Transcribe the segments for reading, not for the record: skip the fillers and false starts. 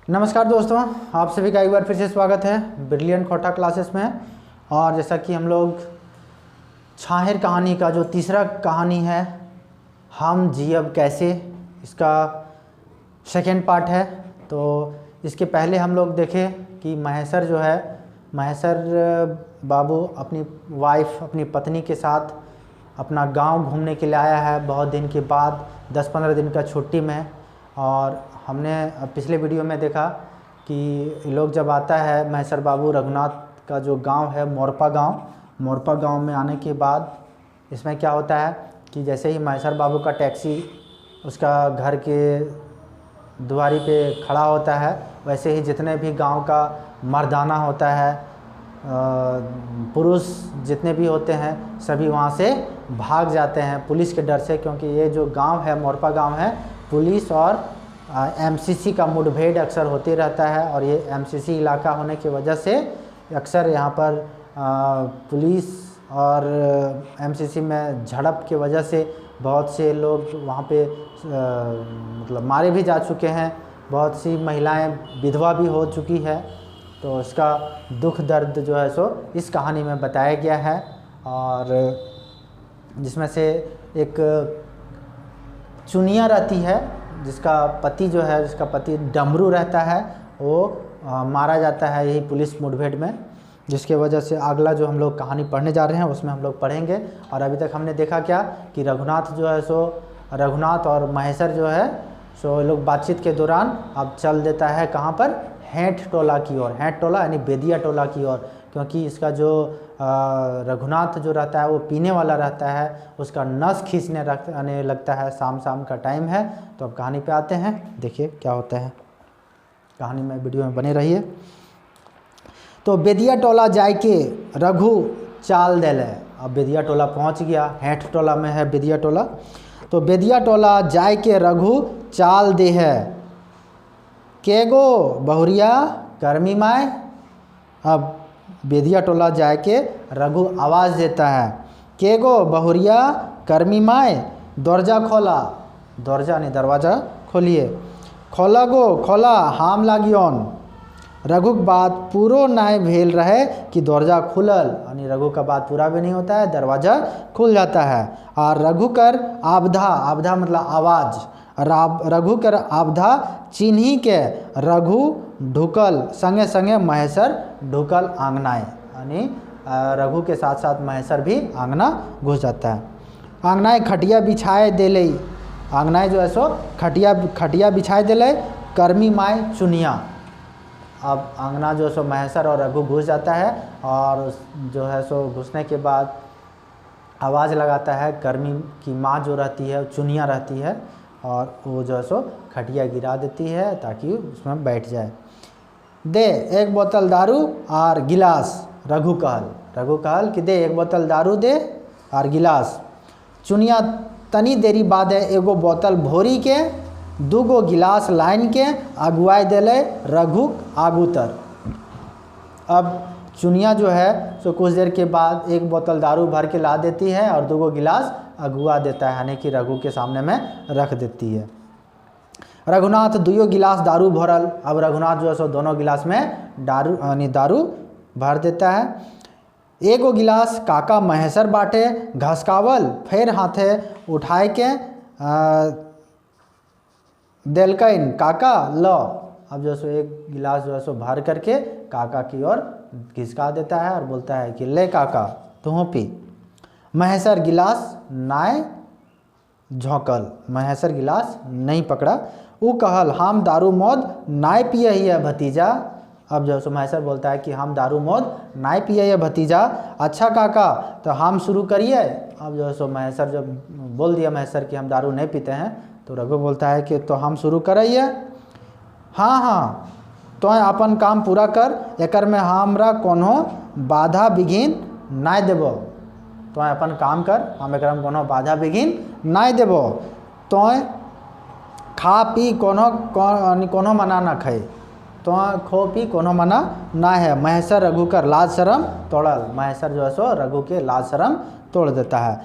नमस्कार दोस्तों, आप सभी का एक बार फिर से स्वागत है ब्रिलियंट खोटा क्लासेस में। और जैसा कि हम लोग छाहिर कहानी का जो तीसरा कहानी है हम जियब कैसे, इसका सेकेंड पार्ट है। तो इसके पहले हम लोग देखे कि महेसर जो है, महेसर बाबू अपनी वाइफ, अपनी पत्नी के साथ अपना गांव घूमने के लिए आया है बहुत दिन के बाद, 10-15 दिन का छुट्टी में। और हमने पिछले वीडियो में देखा कि लोग जब आता है महेसर बाबू रघुनाथ का जो गांव है मोरपा गांव में आने के बाद इसमें क्या होता है कि जैसे ही महेसर बाबू का टैक्सी उसका घर के दुआरी पे खड़ा होता है, वैसे ही जितने भी गांव का मर्दाना होता है, पुरुष जितने भी होते हैं सभी वहाँ से भाग जाते हैं पुलिस के डर से, क्योंकि ये जो गांव है मोरपा गांव है, पुलिस और एमसीसी का मुठभेड़ अक्सर होते रहता है। और ये एमसीसी इलाका होने की वजह से अक्सर यहाँ पर पुलिस और एमसीसी में झड़प की वजह से बहुत से लोग वहाँ पे मतलब मारे भी जा चुके हैं, बहुत सी महिलाएं विधवा भी हो चुकी है। तो इसका दुख दर्द जो है सो इस कहानी में बताया गया है। और जिसमें से एक चुनिया रहती है जिसका पति डमरू रहता है, वो मारा जाता है यही पुलिस मुठभेड़ में, जिसके वजह से अगला जो हम लोग कहानी पढ़ने जा रहे हैं उसमें हम लोग पढ़ेंगे। और अभी तक हमने देखा क्या कि रघुनाथ और महेसर जो है सो लोग बातचीत के दौरान अब चल देता है कहाँ पर, हेंठ टोला की ओर। हेंठ टोला यानी बेदिया टोला की ओर, क्योंकि इसका जो रघुनाथ जो रहता है वो पीने वाला रहता है, उसका नस खींचने आने लगता है। शाम का टाइम है। तो अब कहानी पे आते हैं, देखिए क्या होता है कहानी में, वीडियो में बने रहिए। तो बेदिया टोला जाए के रघु चाल देले। अब बेदिया टोला पहुंच गया, हेंठ टोला में है बेदिया टोला। तो बेदिया टोला जाए के रघु चाल दे है, केगो बहुरिया कर्मी माय। अब बेदिया टोला जाए के रघु आवाज़ देता है, केगो बहुरिया कर्मी माय, दरजा खोला। दरजा नहीं, दरवाज़ा खोलिए। खोला गो खोला हाम लागियोन। रघु के बात पूरो नाय भेल रहे कि दरजा खुलल, यानी रघु का बात पूरा भी नहीं होता है, दरवाज़ा खुल जाता है। और रघु कर आबधा मतलब आवाज़, रघु कर आबधा चिन्ही के रघु ढुकल, संगे संगे महेसर ढुकल आंगनाए, यानी रघु के साथ साथ महेसर भी आंगना घुस जाता है। आंगनाए खटिया बिछाए देले, आंगनाए जो है सो खटिया बिछाए देले, कर्मी माय चुनिया। अब आंगना जो है सो महेसर और रघु घुस जाता है, और जो है सो घुसने के बाद आवाज़ लगाता है। कर्मी की माँ जो रहती है चुनिया रहती है, और वो जो है सो खटिया गिरा देती है ताकि उसमें बैठ जाए। दे एक बोतल दारू और गिलास। रघु कहल कि दे एक बोतल दारू दे और गिलास। चुनिया तनी देरी बाद एगो बोतल भोरी के, दूगो गिलास लाइन के अगुआई देले रघु आगू तर। अब चुनिया जो है सो कुछ देर के बाद एक बोतल दारू भर के ला देती है और दूगो गिलास अगुआ देता है, यानी कि रघु के सामने में रख देती है। रघुनाथ दुयो गिलास दारू भरल। अब रघुनाथ जो है सो दोनों गिलास में दारू भर देता है। एगो गिलास काका महेसर बाटे घसकावल, फिर हाथे उठाए के देलकइन काका लो। अब जो सो एक गिलास जो है सो भर करके काका की ओर घिसका देता है और बोलता है कि ले काका तुम पी। महेसर गिलास नाय झोंकल, महेसर गिलास नहीं पकड़ा। वो कहल हम दारू मौद नाय पिए ही भतीजा। अब जो सो महेसर बोलता है कि हम दारू मौद नाय पिए है भतीजा। अच्छा काका तो हम शुरू करिए। अब जो सो महेसर जब बोल दिया महेसर कि हम दारू नहीं पीते हैं, तो रघु बोलता है कि तो हम शुरू करिए। हाँ तो अपन काम पूरा कर, एकर में हमरा कोनो बाधा बिघिन नाय देबो। तो अपन काम कर, हम एक कोनो बाधा बिघिन नाय देबो। तो खा पी कोनो मना ना खाए, तो खो पी कोनो मना ना है। महेसर रघु कर लाज शरम तोड़ल। महेसर जो है सो रघु के लाज शरम तोड़ देता है।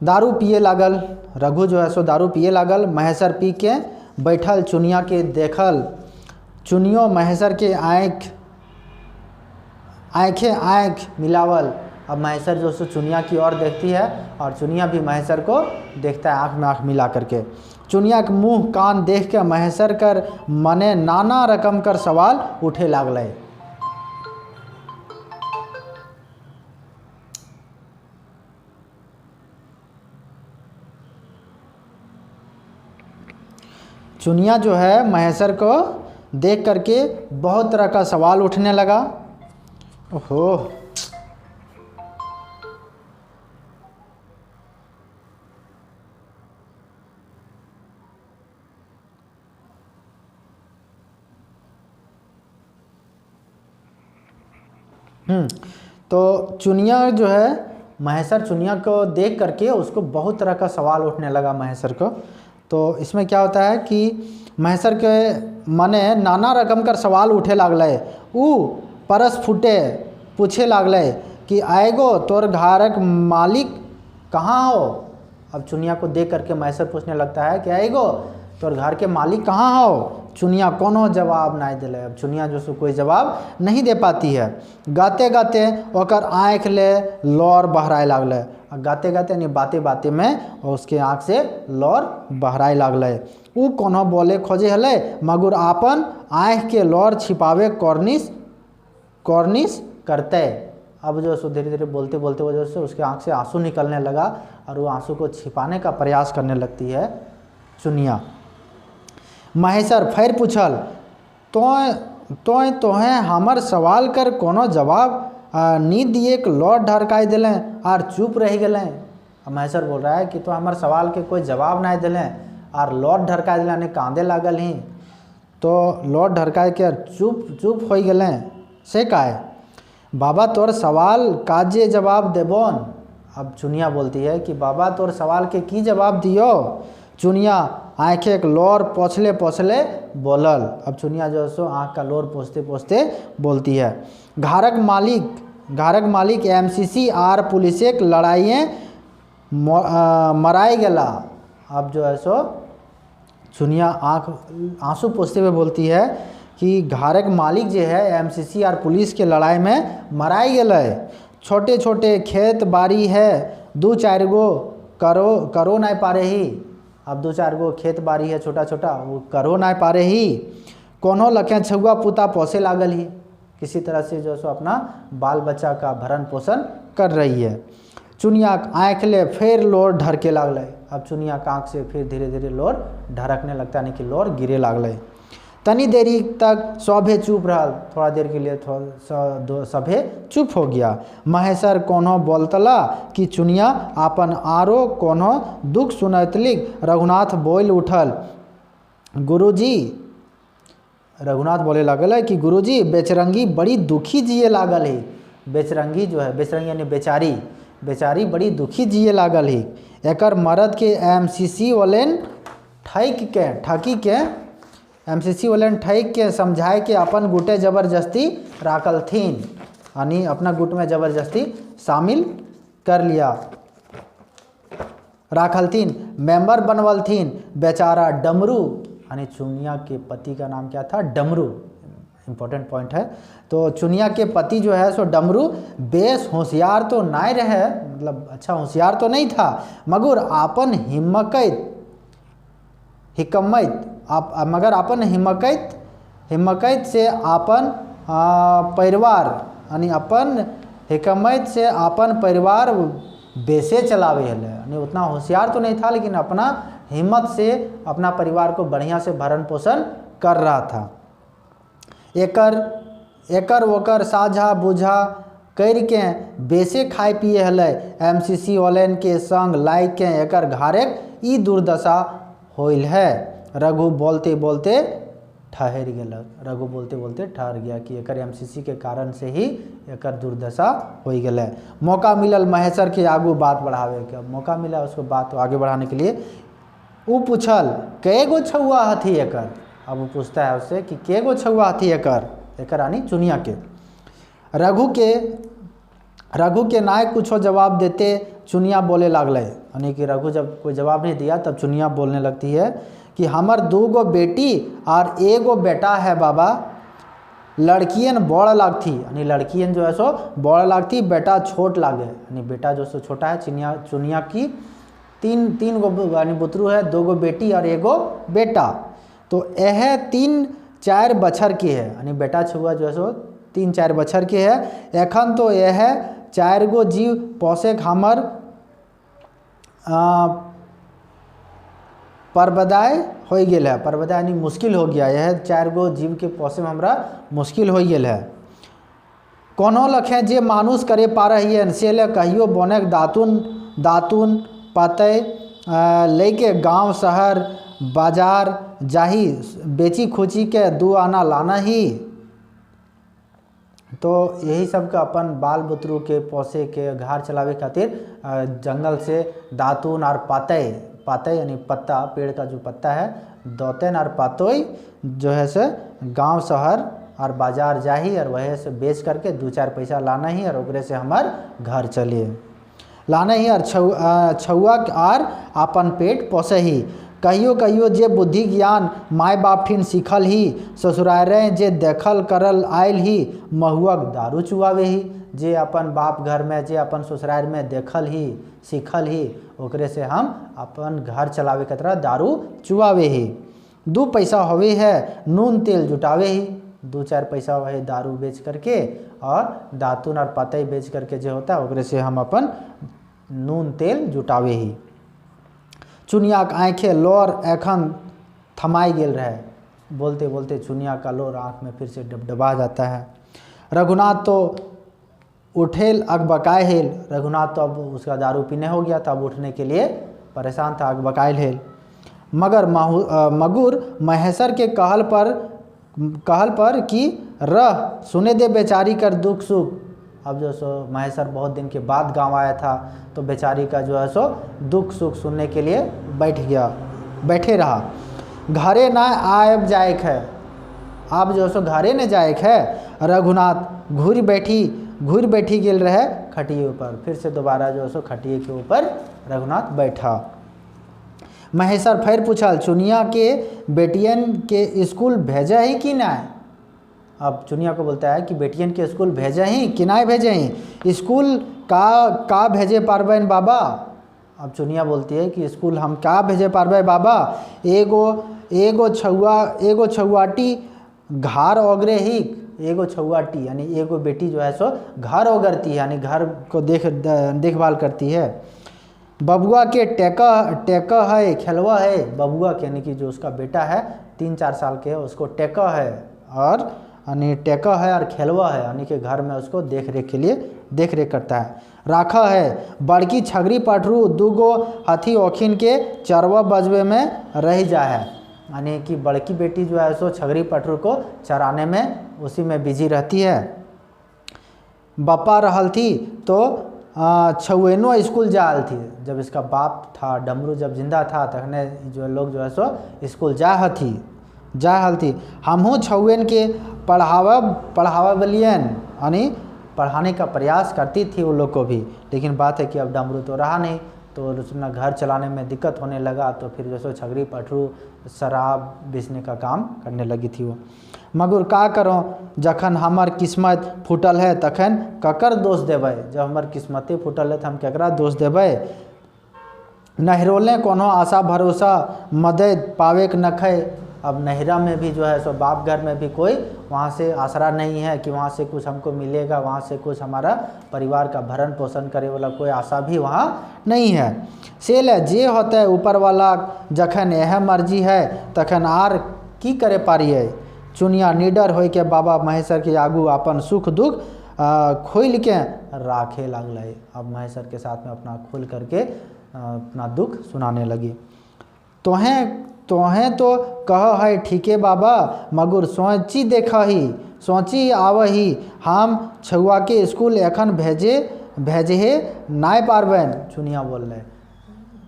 दारू पिए लागल, रघु जो है सो दारू पिए लागल। महेसर पी के बैठल चुनिया के देखल। चुनियो महेसर के आँख मिलावल। अब महेसर जो सो चुनिया की ओर देखती है और चुनिया भी महेसर को देखता है आँख में आँख मिला करके। चुनिया के मुँह कान देख के महेसर कर मने नाना रकम कर सवाल उठे लागले। चुनिया जो है महेसर को देख करके बहुत तरह का सवाल उठने लगा। ओहो, तो चुनिया जो है महेसर चुनिया को देख करके उसको बहुत तरह का सवाल उठने लगा महेसर को। तो इसमें क्या होता है कि महेसर के मने नाना रकम कर सवाल उठे लागले। ऊ परस फूटे पूछे लागले कि आएगो तोर घरक मालिक कहाँ हो। अब चुनिया को देख करके महेसर पूछने लगता है कि आएगो तोर घर के मालिक कहाँ हो। चुनिया कोनो जवाब नहीं दिले। अब चुनिया जो सो कोई जवाब नहीं दे पाती है। गाते गाते ओकर आँख ले लौर बहराए लागले। गाते गाते यानी बाते बाते में उसके आँख से लौर बहराए लागले। ऊ कोनो बोले खोजे हले मगर आपन आँख के लौर छिपावे कॉर्निश करते। अब जो सो धीरे धीरे बोलते बोलते वजह से उसके आँख से आंसू निकलने लगा और वो आंसू को छिपाने का प्रयास करने लगती है चुनिया। महेसर फिर पूछल तोहें हमर सवाल कर कोनो जवाब नी दिए के लौट ढरकाई दिलें और चुप रह गए। महेसर बोल रहा है कि तो हमार सवाल के कोई जवाब नहीं दिलें और लौट ढरकाई दिला ने कांदे लागल ही। तो लौट ढरकाए के चुप हो गए से काहे। बाबा तोर सवाल काजे जवाब देबोन। अब चुनिया बोलती है कि बाबा तोर सवाल के की जवाब दियो। चुनिया आँखें के लोर पोछले बोलल। अब चुनिया जो सो आँख का लोर पोछते पोछते बोलती है घरक मालिक एमसीसी आर पुलिस एक लड़ाइए मराई गला। अब जो है सो चुनिया आंसू पोछते हुए बोलती है कि घरक मालिक जो है एमसीसी और पुलिस के लड़ाई में मराई गए। छोटे छोटे खेत बाड़ी है 2-4 गो करो नहीं पा रही। अब 2-4 गो खेत बाड़ी है छोटा छोटा वो करो नहीं पा रही। कोनो लखे छुआ पुता पोसे लागल ही। किसी तरह से जो सो अपना बाल बच्चा का भरण पोषण कर रही है। चुनिया आँख ले फिर लोर ढरके लागले। अब चुनिया का आँख से फिर धीरे धीरे लोर ढरकने लगता है, यानी कि लोर गिरे लागले। तनी देरी तक सभे चुप रहा। थोड़ा देर के लिए सभे चुप हो गया। महेसर कोनो बोलतला कि चुनिया अपन आरो कोनो दुख सुनतलिक। रघुनाथ बोल उठल गुरुजी। रघुनाथ बोले लागल है कि गुरुजी बेचरंगी बड़ी दुखी जिए लागल है। बेचरंगी जो है बेचरंगी यानी बेचारी बड़ी दुखी जिए लागल ही। एकर मर्द के एमसीसी वालेन ठकी के एमसीसी वालेन ठैक के समझाए के अपन गुटे ज़बरदस्ती राखल थीन, यानी अपना गुट में ज़बरदस्ती शामिल कर लिया राखल थीन, मेंबर बनवल थीन। बेचारा डमरू, यानी चुनिया के पति का नाम क्या था? डमरू। इम्पोर्टेंट पॉइंट है। तो चुनिया के पति जो है सो डमरू बेस होशियार तो नहीं रहे, मतलब अच्छा होशियार तो नहीं था, मगर अपन हिम्मत से अपन परिवार यानी अपन हिकमत से अपन परिवार बेसे चलावे हले। यानी उतना होशियार तो नहीं था लेकिन अपना हिम्मत से अपना परिवार को बढ़िया से भरण पोषण कर रहा था। एकर ओकर साझा बुझा करके बेसे खाए पिए हले। एमसीसी वालन के संग लाइक के एकर घारेक ई दुर्दशा होइल है। रघु बोलते बोलते ठहर गया कि एकर एमसीसी के कारण से ही एकर दुर्दशा हो गए। मौका मिलल महेसर के आगू बात बढ़ावे के। मौका मिला उसको बात आगे बढ़ाने के लिए। वो पूछल कै गो छुआ हथी एकर। अब वो पूछता है उससे कि कै गो छुआ हथी एकर यानी चुनिया के। रघु के नाय कुछ जवाब देते चुनिया बोले लागल, यानी कि रघु जब कोई जवाब नहीं दिया तब चुनिया बोलने लगती है कि हमर 2 गो बेटी और 1 गो बेटा है बाबा, लड़कियन बड़ लागती, यानी लड़कियन जो है सो बड़ लागती, बेटा छोट लागे, यानी बेटा जो सो छोटा है। चुनिया की तीन गो यानी बुतरू है, 2 गो बेटी और 1 गो बेटा। तो यह 3-4 बछर की है, यानी बेटा छुआ जो है सो 3-4 बछर के है। एखन तो यह 4 गो जीव पोसे हमर परबदाय हो गेल है, परबदाय यानी मुश्किल हो गया, यह 4 गो जीव के पोसे में हमरा मुश्किल हो गेल है। कोनो लखे जे मानुष करे पा रही है से ले कहियो बोनेक दातुन पाते लेके गांव शहर बाजार जाही, बेची खुची के 2 आना लाना ही। तो यही सब का अपन बाल बुतरू के पोसे के घर चलावे खातिर जंगल से दातुन और पाते यानी पत्ता, पेड़ का जो पत्ता है, दौतन और पातोई जो है से गांव शहर और बाजार जाही और वही से बेच करके 2-4 पैसा लाना ही और ओकरे से हमार घर चलिए लाना ही और छुआ और अपन पेट पोसे ही। कहियो जे बुद्धि ज्ञान माय बाप ठिन सीखल ही, ससुरारे जे देखल करल आयल ही, महुआ दारू चुआवे ही। जे अपन बाप घर में, जे अपन ससुराल में देखल ही सीखल ही, ओकरे से हम अपन घर चलावे के तरह दारू चुआवे ही। 2 पैसा होवे है नून तेल जुटावे ही, 2-4 पैसा वही दारू बेच करके और दातुन और पतई बेच करके जो होता है ओकरे से हम अपन नून तेल जुटावे ही। चुनिया के आँखें लोर एखन थमाई गेल रहे, बोलते बोलते चुनिया का लोर आँख में फिर से डबडबा जाता है। रघुनाथ तो उठेल अकबकाय हेल, रघुनाथ तो अब उसका दारू पीने हो गया था, अब उठने के लिए परेशान था, अकबकायल हेल। मगर मगुर महेश्वर के कहल पर कि रह सुने दे बेचारी कर दुख सुख। अब जो सो महेश्वर बहुत दिन के बाद गांव आया था तो बेचारी का जो है सो दुख सुख सुनने के लिए बैठे रहा। घरे ना आब जायक है, अब जो सो घरे न जायक है। रघुनाथ घूर बैठी गेल रहे खटिए ऊपर, फिर से दोबारा जो सो खटिए के ऊपर रघुनाथ बैठा। महेश्वर फिर पूछल चुनिया के बेटियन के स्कूल भेजा ही कि ना। अब चुनिया को बोलता है कि बेटियन के स्कूल भेजे ही कि ना भेजे ही, स्कूल का भेजे पारबेन बाबा। अब चुनिया बोलती है कि स्कूल हम का भेजे पारबे बाबा, एगो छुआटी घर ओगरे ही, एगो छुआटी यानी एगो बेटी जो है सो घर ओगरती है, यानी घर को देखभाल करती है। बबुआ के टेका है खेलवा है, बबुआ के यानी कि जो उसका बेटा है 3-4 साल के है उसको टेका है और यानी टेका है और खेलवा है, यानी कि घर में उसको देख रेख करता है। राखा है बड़की छगरी पटरू 2 गो हाथी ओखिन के चरवा बजबे में रह जा है, यानी कि बड़की बेटी जो है सो छगरी पटरू को चराने में उसी में बिजी रहती है। बप्पा रहल थी तो छुएनो स्कूल जाल थी, जब इसका बाप था डमरू जब जिंदा था तखने जो लोग जो है सो स्कूल जा हल थी। हमहूँ छुएन के पढ़ावलियन, यानी पढ़ाने का प्रयास करती थी वो लोग को भी, लेकिन बात है कि अब डमरू तो रहा नहीं तो अपना घर चलाने में दिक्कत होने लगा, तो फिर जो सो छगरी पटरू शराब बेचने का काम करने लगी थी वो। मगर का करो जखन हमार किस्मत फूटल है तखन ककर दोष देवे, जब हमार किस्मते फूटल है तो हम केकरा दोष देवे। नहरोले कोनो आशा भरोसा मदद पावे के नखे, अब नहरा में भी जो है सो बाप घर में भी कोई वहाँ से आसरा नहीं है कि वहाँ से कुछ हमको मिलेगा, वहाँ से कुछ हमारा परिवार का भरण पोषण करे वाला कोई आशा भी वहाँ नहीं है। सेल जे होता है ऊपर वाला जखन यह मर्जी है तखन आर की करे पारिए। चुनिया निडर हो के बाबा महेश्वर के आगू अपन सुख दुख खोल के राखे लगल। अब महेश्वर के साथ में अपना खोल करके अपना दुख सुनाने लगी। तोहें तो कह है ठीके बाबा, मगर सोची सोची आवही, हम छुआ के स्कूल एखन भेजे नाय पारबेन। चुनिया बोल रहे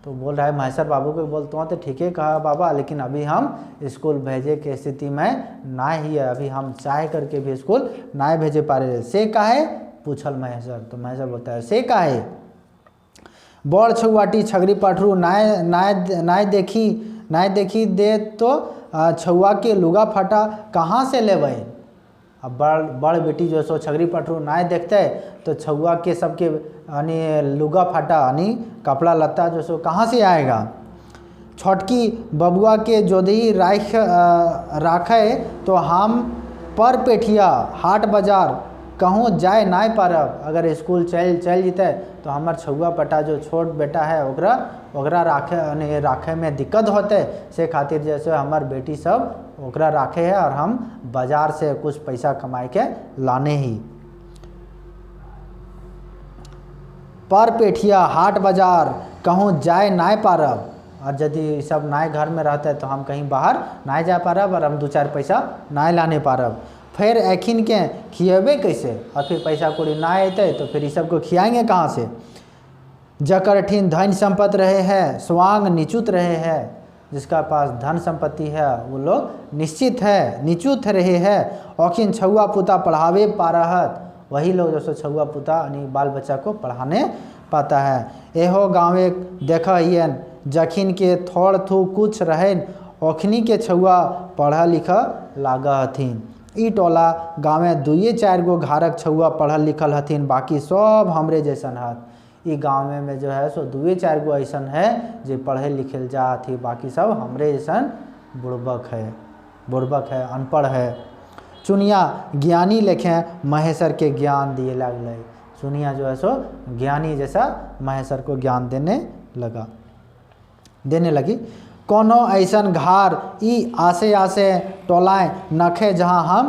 तो बोल रहा है महेश्वर बाबू को बोलते तो ठीके कहा बाबा, लेकिन अभी हम स्कूल भेजे के स्थिति में ना ही है, अभी हम चाह करके भी स्कूल ना भेजे पा रहे। से काहे पूछल महेश्वर। तो महेश्वर बोलता है से काहे। बड़ छुआटी छगरी पठरू नाय देखी दे तो छुआ के लुगा फटा कहाँ से लेबै। अब बड़ बेटी जो सो छगरी पठरू नाय देखते तो छुआ के सबके यानी लुगा फटा यानी कपड़ा लत्ता जो सो कहाँ से आएगा। छोटकी बबुआ के जोधी राखे तो हम पर पेठिया हाट बाजार कहूँ जाए नाय पारब। अगर स्कूल चल जते तो हमार छुआ पटा जो छोट बेटा है ओकरा राखे में दिक्कत होते, से खातिर जैसे हमार बेटी सब ओकरा राखे है और हम बाजार से कुछ पैसा कमाए के लाने ही। पर पेठिया हाट बाजार कहूँ जाए नाय पारब। और यदि सब नाय घर में रहते तो हम कहीं बाहर नाय जा पारब और हम 2-4 पैसा नाय लाने पारब। फिर एखिन के खिएबे कैसे, और फिर पैसा कौड़ी ना अते तो फिर इस सबको खियाएंगे कहाँ से। जकर ठिन धन संपत्ति रहे है स्वांग निचुत रहे है। जिसका पास धन संपत्ति है वो लोग निश्चित है निचुत रहे है। औखिन छुआ पुता पढ़ावे पारहत। वही लोग जो छुआ पुता यानी बाल बच्चा को पढ़ाने पाता है। एहो गाँवे देखियन जखिन के थोड़ थू कुछ रहें ओखनी के छुआ पढ़ा लिखा लागा हथिन। ई टोला गाँव में 2-4 गो घरक छुआ पढ़ल लिखल हथिन, बाकी सब हमरे जैसन हत। ई गाँव में जो है सो 2-4 गो ऐसन है जो पढ़े लिखल जा हथी, बाकी सब हमरे जैसन बुड़बक है अनपढ़ है। चुनिया ज्ञानी लेखे महेश्वर के ज्ञान दिए लगल। चुनिया जो है सो ज्ञानी जैसा महेश्वर को ज्ञान देने लगी। कोनो ऐसन घार ई आसे टोलाएँ नखे जहाँ हम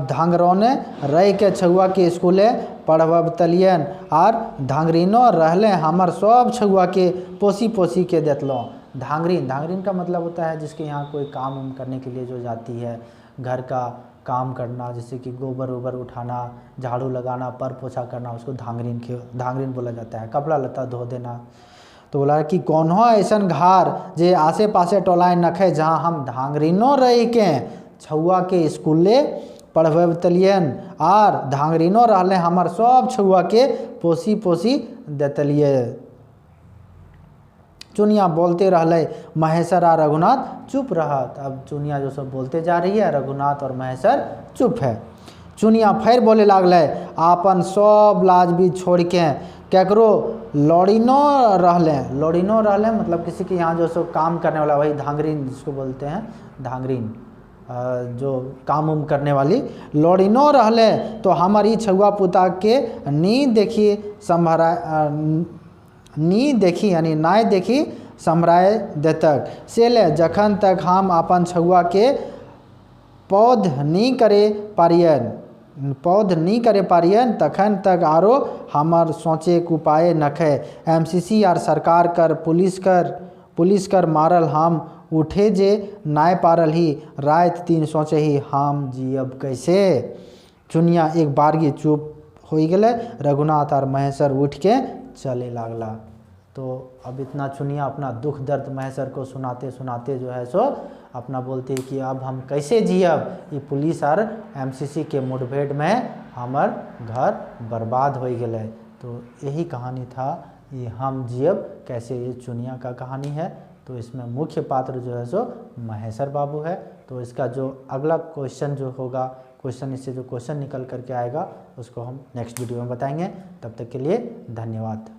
धांगरोने रह के छुआ के स्कूले पढ़बतलियन और धांगरीनो रहले हमर सब छुआ के पोसी के देतलों। धांगरीन का मतलब होता है जिसके यहाँ कोई काम करने के लिए जो जाती है, घर का काम करना, जैसे कि गोबर वोबर उठाना, झाड़ू लगाना, पर पोछा करना, उसको धांगरीन बोला जाता है। कपड़ा लत्ता धो देना। तो बोला कि कौनो ऐसन घर जे आसे पासे टोलाए नखे जहाँ हम धांगरीनो रह के छुआ के स्कूले पढ़बतलियन और धांगरीनो रहले हमार सब छुआ के पोसी देतलिए। चुनिया बोलते रहले महेश्वर और रघुनाथ चुप रहत। अब चुनिया जो सब बोलते जा रही है, रघुनाथ और महेश्वर चुप है। चुनिया फिर बोले लागले आपन सब लाज भी छोड़ के केकरो लौड़िनो रहले मतलब किसी के यहाँ जो सो काम करने वाला, वही धांगरीन जिसको बोलते हैं धांगरीन, जो काम करने वाली लौड़िनो रहले तो हमारी छुआ पुता के नी देखी यानी नाय देखी सम्हराए देतक। से ले जखन तक हम अपन छुआ के पौध नी करे पारियन तखन तक आरो हमार सोचे के उपाय नखे। एमसीसी और सरकार कर पुलिस कर मारल हम उठे जे नाय पारल ही रात 3 सोचे ही हम जियब कैसे। चुनिया एक बारगी चुप हो गए। रघुनाथ और महेश्वर उठ के चले लागला। तो अब इतना चुनिया अपना दुख दर्द महेश्वर को सुनाते जो है सो अपना बोलते हैं कि अब हम कैसे जियब, ये पुलिस और एमसीसी के मुठभेड़ में हमार घर बर्बाद हो गए। तो यही कहानी था, ये हम जियब कैसे, ये चुनिया का कहानी है। तो इसमें मुख्य पात्र जो है सो महेश्वर बाबू है। तो इसका जो अगला क्वेश्चन जो होगा, इससे जो क्वेश्चन निकल करके आएगा उसको हम नेक्स्ट वीडियो में बताएंगे। तब तक के लिए धन्यवाद।